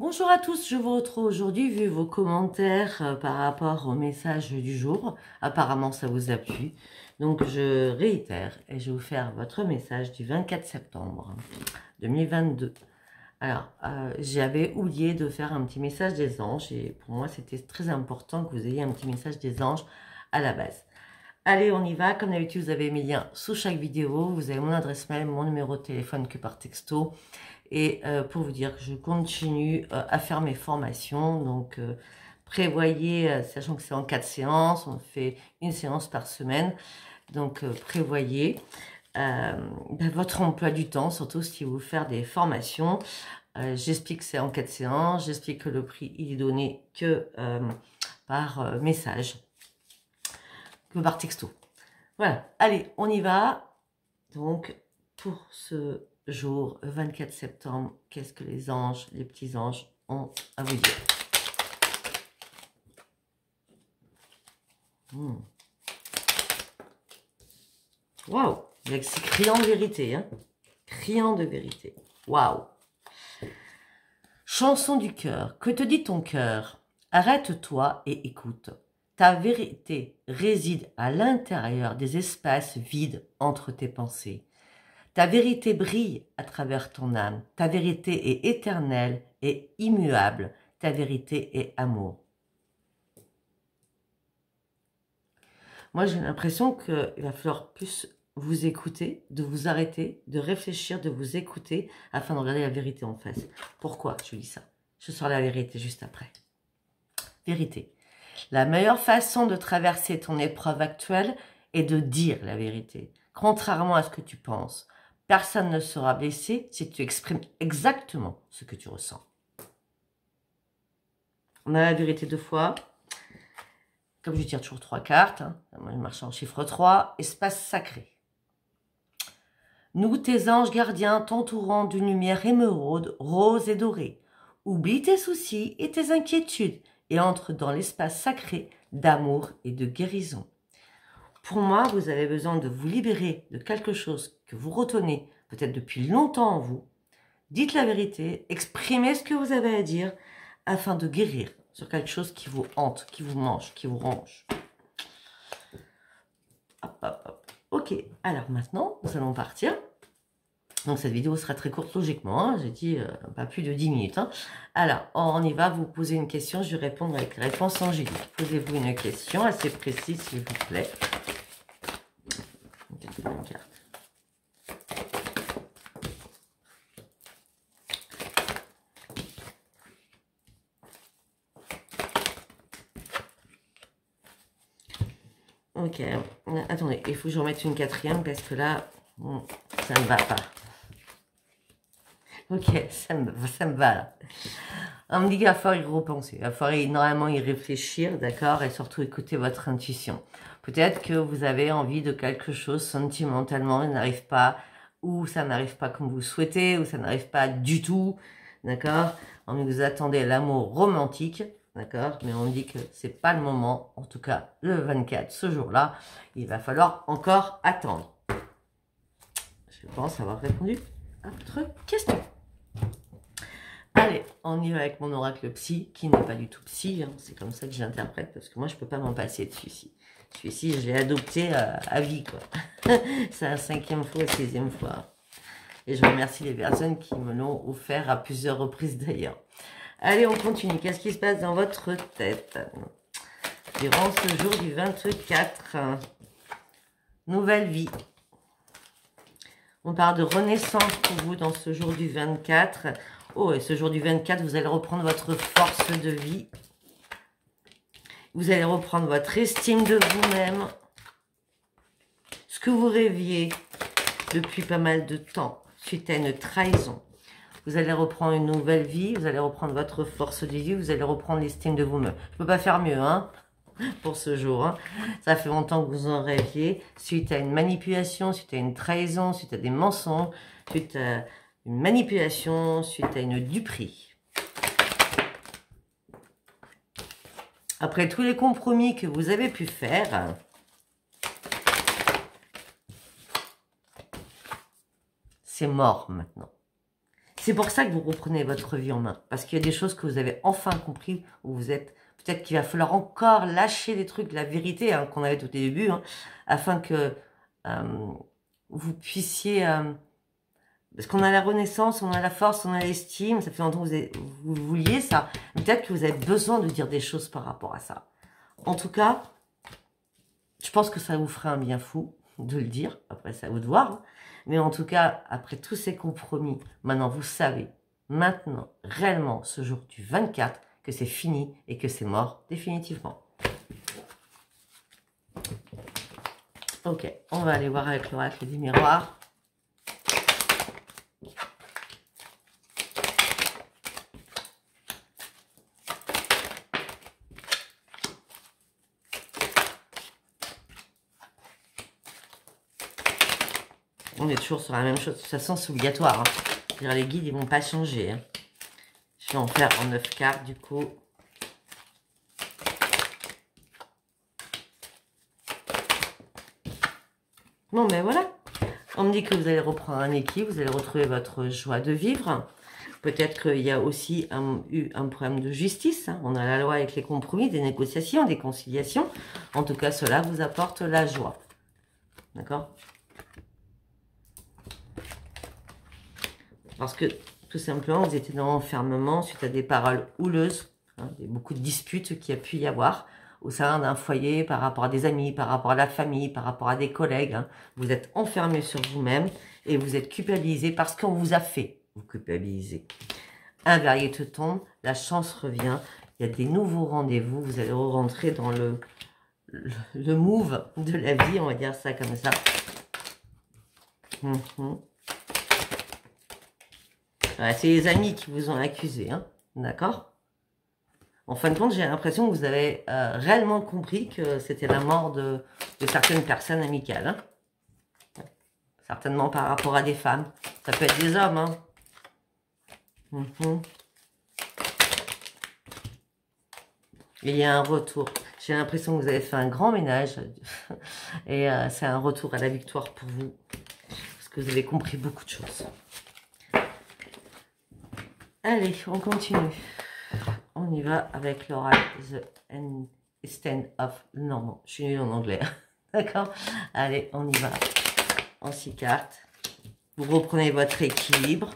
Bonjour à tous, je vous retrouve aujourd'hui vu vos commentaires par rapport au message du jour. Apparemment ça vous a plu, donc je réitère et je vais vous faire votre message du 24 septembre 2022. Alors, j'avais oublié de faire un petit message des anges et pour moi c'était très important que vous ayez un petit message des anges à la base. Allez, on y va. Comme d'habitude, vous avez mes liens sous chaque vidéo. Vous avez mon adresse mail, mon numéro de téléphone que par texto. Et pour vous dire que je continue à faire mes formations. Donc, prévoyez, sachant que c'est en 4 séances, on fait une séance par semaine. Donc, prévoyez votre emploi du temps, surtout si vous faites des formations. J'explique que c'est en 4 séances. J'explique que le prix, il est donné que par message. Que par texto. Voilà, allez, on y va. Donc, pour ce jour 24 septembre, qu'est-ce que les anges, les petits anges, ont à vous dire? Waouh, c'est criant de vérité, hein? Criant de vérité. Waouh. Chanson du cœur, que te dit ton cœur? Arrête-toi et écoute. Ta vérité réside à l'intérieur des espaces vides entre tes pensées. Ta vérité brille à travers ton âme. Ta vérité est éternelle et immuable. Ta vérité est amour. Moi, j'ai l'impression qu'il va falloir plus vous écouter, de vous arrêter, de réfléchir, de vous écouter afin de regarder la vérité en face. Pourquoi je dis ça? Je sors la vérité juste après. Vérité. La meilleure façon de traverser ton épreuve actuelle est de dire la vérité. Contrairement à ce que tu penses, personne ne sera blessé si tu exprimes exactement ce que tu ressens. On a la vérité 2 fois. Comme je tire toujours 3 cartes, hein, moi je marche en chiffre 3, espace sacré. Nous, tes anges gardiens, t'entourant d'une lumière émeraude, rose et dorée. Oublie tes soucis et tes inquiétudes et entre dans l'espace sacré d'amour et de guérison. Pour moi, vous avez besoin de vous libérer de quelque chose que vous retenez peut-être depuis longtemps en vous. Dites la vérité, exprimez ce que vous avez à dire afin de guérir sur quelque chose qui vous hante, qui vous mange, qui vous ronge. Hop, hop, hop. Ok, alors maintenant, nous allons partir. Donc cette vidéo sera très courte logiquement, hein. J'ai dit pas plus de 10 minutes. Hein. Alors, on y va, vous posez une question, je vais répondre avec la réponse angélique. Posez-vous une question assez précise s'il vous plaît. Une carte. Ok, attendez, il faut que je remette une quatrième parce que là, ça ne va pas. Ok, ça me va là. On me dit qu'il va falloir y repenser, il va falloir énormément y réfléchir, d'accord, et surtout écouter votre intuition. Peut-être que vous avez envie de quelque chose sentimentalement, il n'arrive pas, ou ça n'arrive pas comme vous souhaitez, ou ça n'arrive pas du tout, d'accord. On vous attendez l'amour romantique, d'accord, mais on me dit que c'est pas le moment, en tout cas le 24, ce jour-là, il va falloir encore attendre. Je pense avoir répondu à votre question. Allez, on y va avec mon oracle psy, qui n'est pas du tout psy, hein. C'est comme ça que j'interprète, parce que moi, je peux pas m'en passer de celui-ci. Celui-ci, je l'ai adopté à vie, quoi. C'est la 5e fois, 6e fois. Et je remercie les personnes qui me l'ont offert à plusieurs reprises, d'ailleurs. Allez, on continue. Qu'est-ce qui se passe dans votre tête durant ce jour du 24? Nouvelle vie. On parle de renaissance pour vous dans ce jour du 24. Oh, et ce jour du 24, vous allez reprendre votre force de vie. Vous allez reprendre votre estime de vous-même. Ce que vous rêviez depuis pas mal de temps, suite à une trahison. Vous allez reprendre une nouvelle vie, vous allez reprendre votre force de vie, vous allez reprendre l'estime de vous-même. Je ne peux pas faire mieux, hein, pour ce jour. Hein. Ça fait longtemps que vous en rêviez, suite à une manipulation, suite à une trahison, suite à des mensonges, suite à une manipulation, suite à une duperie. Après tous les compromis que vous avez pu faire, c'est mort maintenant. C'est pour ça que vous reprenez votre vie en main. Parce qu'il y a des choses que vous avez enfin compris, où vous êtes... Peut-être qu'il va falloir encore lâcher des trucs, la vérité hein, qu'on avait tout au début, hein, afin que vous puissiez... parce qu'on a la renaissance, on a la force, on a l'estime, ça fait longtemps que vous vouliez ça. Peut-être que vous avez besoin de dire des choses par rapport à ça. En tout cas, je pense que ça vous ferait un bien fou de le dire. Après, c'est à vous de voir. Hein. Mais en tout cas, après tous ces compromis, maintenant vous savez, maintenant, réellement, ce jour du 24, que c'est fini et que c'est mort définitivement. Ok, on va aller voir avec l'oracle du miroir. On est toujours sur la même chose. De toute façon, c'est obligatoire. Hein. Les guides, ils vont pas changer. Hein. Je vais en faire en 9 cartes, du coup. Bon, mais voilà. On me dit que vous allez reprendre un équilibre, vous allez retrouver votre joie de vivre. Peut-être qu'il y a aussi eu un problème de justice. Hein. On a la loi avec les compromis, des négociations, des conciliations. En tout cas, cela vous apporte la joie. D'accord ? Parce que, tout simplement, vous étiez dans l'enfermement suite à des paroles houleuses, hein, beaucoup de disputes qu'il y a pu y avoir au sein d'un foyer, par rapport à des amis, par rapport à la famille, par rapport à des collègues. Hein. Vous êtes enfermé sur vous-même et vous êtes culpabilisé parce qu'on vous a fait vous culpabiliser. Un verrier tombe, la chance revient, il y a des nouveaux rendez-vous, vous allez rentrer dans le move de la vie, on va dire ça comme ça. Ouais, c'est les amis qui vous ont accusé, hein, d'accord? En fin de compte, j'ai l'impression que vous avez réellement compris que c'était la mort de certaines personnes amicales. Hein. Certainement par rapport à des femmes. Ça peut être des hommes. Hein. Il y a un retour. J'ai l'impression que vous avez fait un grand ménage. Et c'est un retour à la victoire pour vous. Parce que vous avez compris beaucoup de choses. Allez, on continue. On y va avec l'oracle The Stand of... Non, je suis nulle en anglais. D'accord? Allez, on y va. En 6 cartes. Vous reprenez votre équilibre.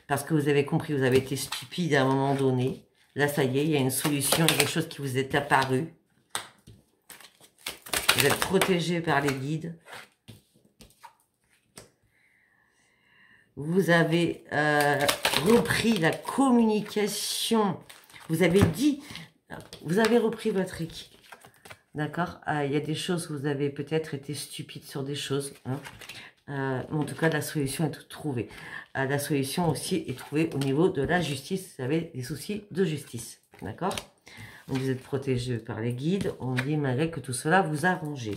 Parce que vous avez compris, vous avez été stupide à un moment donné. Là, ça y est, il y a une solution, il y a quelque chose qui vous est apparu. Vous êtes protégé par les guides. Vous avez repris la communication. Vous avez dit, vous avez repris votre équipe. D'accord? Il y a des choses où vous avez peut-être été stupide sur des choses. Hein. En tout cas, la solution est trouvée. La solution aussi est trouvée au niveau de la justice. Vous avez des soucis de justice. D'accord? Vous êtes protégé par les guides. On dit malgré que tout cela vous arrangez.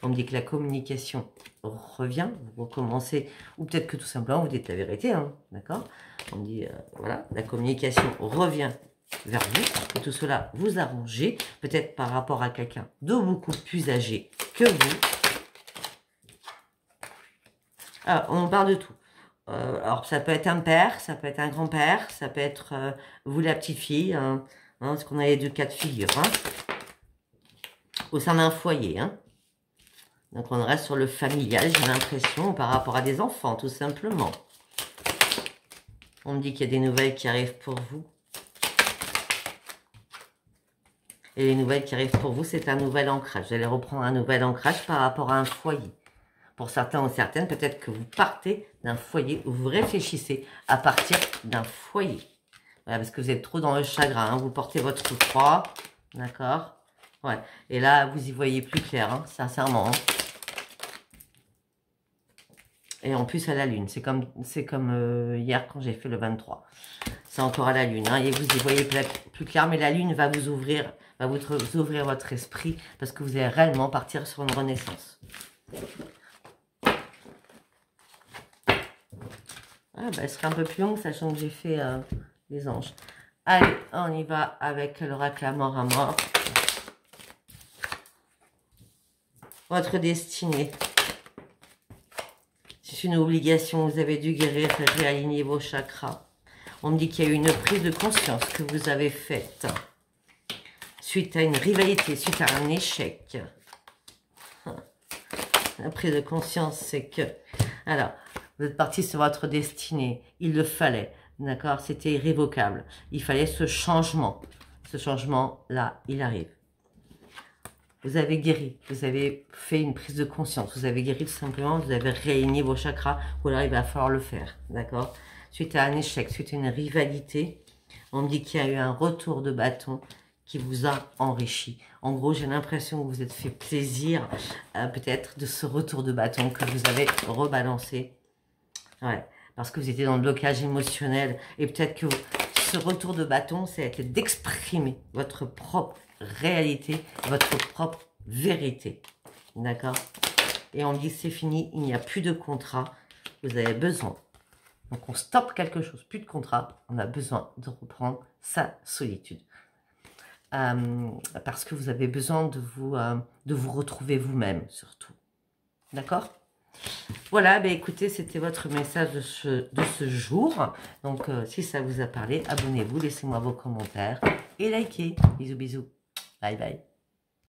On me dit que la communication revient, vous recommencez, ou peut-être que tout simplement vous dites la vérité, hein, d'accord? On me dit, voilà, la communication revient vers vous, et tout cela vous arrangez, peut-être par rapport à quelqu'un de beaucoup plus âgé que vous. Alors, on parle de tout. Alors, ça peut être un père, ça peut être un grand-père, ça peut être vous la petite fille, hein, parce qu'on a les deux cas de figure, hein, au sein d'un foyer, hein. Donc, on reste sur le familial, j'ai l'impression, par rapport à des enfants, tout simplement. On me dit qu'il y a des nouvelles qui arrivent pour vous. Et les nouvelles qui arrivent pour vous, c'est un nouvel ancrage. Vous allez reprendre un nouvel ancrage par rapport à un foyer. Pour certains ou certaines, peut-être que vous partez d'un foyer ou vous réfléchissez à partir d'un foyer. Voilà, parce que vous êtes trop dans le chagrin, hein. Vous portez votre croix, d'accord? Ouais. Et là, vous y voyez plus clair, hein, sincèrement. Hein. Et en plus à la lune, c'est comme hier quand j'ai fait le 23. C'est encore à la lune, hein, et vous y voyez plus clair, mais la lune va vous ouvrir votre esprit, parce que vous allez réellement partir sur une renaissance. Ah, bah, elle serait un peu plus longue, sachant que j'ai fait les anges. Allez, on y va avec l'oracle à mort à mort. Votre destinée. C'est une obligation, vous avez dû guérir et réaligner vos chakras. On me dit qu'il y a eu une prise de conscience que vous avez faite suite à une rivalité, suite à un échec. La prise de conscience, c'est que... Alors, vous êtes parti sur votre destinée. Il le fallait, d'accord? C'était irrévocable. Il fallait ce changement. Ce changement-là, il arrive. Vous avez guéri. Vous avez fait une prise de conscience. Vous avez guéri tout simplement. Vous avez réaligné vos chakras. Ou alors, il va falloir le faire, d'accord? Suite à un échec, suite à une rivalité, on me dit qu'il y a eu un retour de bâton qui vous a enrichi. En gros, j'ai l'impression que vous êtes fait plaisir, peut-être, de ce retour de bâton que vous avez rebalancé. Ouais, parce que vous étiez dans le blocage émotionnel. Et peut-être que ce retour de bâton, c'est d'exprimer votre propre réalité, votre propre vérité. D'accord? Et on me dit, c'est fini, il n'y a plus de contrat. Vous avez besoin. Donc, on stoppe quelque chose, plus de contrat. On a besoin de reprendre sa solitude. Parce que vous avez besoin de vous retrouver vous-même, surtout. D'accord? Voilà, ben écoutez, c'était votre message de ce jour. Donc, si ça vous a parlé, abonnez-vous, laissez-moi vos commentaires et likez. Bisous, bisous. Bye, bye.